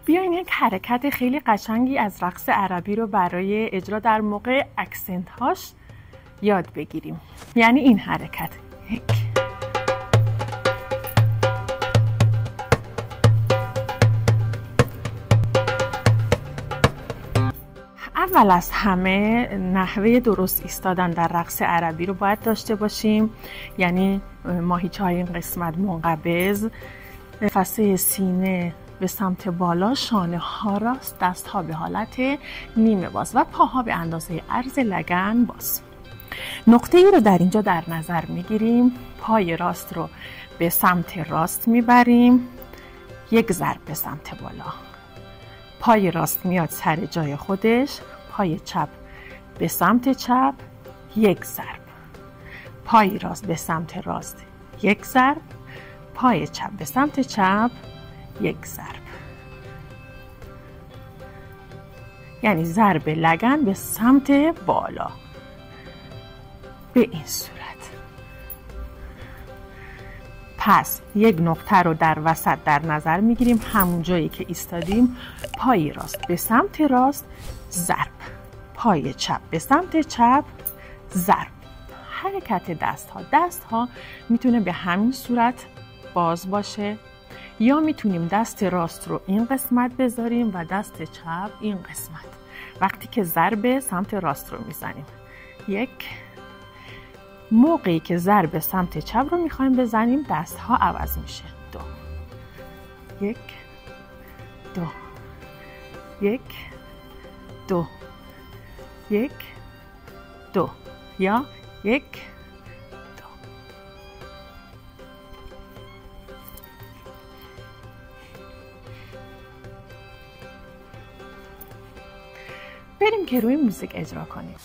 بیاین یک حرکت خیلی قشنگی از رقص عربی رو برای اجرا در موقع اکسنت هاش یاد بگیریم. یعنی این حرکت. یک. اول از همه نحوه درست ایستادن در رقص عربی رو باید داشته باشیم. یعنی ماهیچه های این قسمت منقبض، قفسه سینه به سمت بالا، شانه ها راست، دست ها به حالت نیمه باز و پاها به اندازه عرض لگن باز. نقطه ای رو در اینجا در نظر میگیریم. پای راست رو به سمت راست میبریم، یک ضرب به سمت بالا. پای راست میاد سر جای خودش، پای چپ به سمت چپ، یک ضرب. پای راست به سمت راست، یک ضرب. پای چپ به سمت چپ، یک ضرب. یعنی ضرب لگن به سمت بالا به این صورت. پس یک نقطه رو در وسط در نظر میگیریم، همون جایی که ایستادیم. پای راست به سمت راست، ضرب. پای چپ به سمت چپ، ضرب. حرکت دست ها میتونه به همین صورت باز باشه، یا میتونیم دست راست رو این قسمت بذاریم و دست چپ این قسمت وقتی که ضرب سمت راست رو میزنیم. یک. موقعی که ضرب سمت چپ رو میخوایم بزنیم دست ها عوض میشه. دو. یک. دو. یک. دو. یک. دو. یا یک. دو. بریم که روی موزیک اجرا کنیم.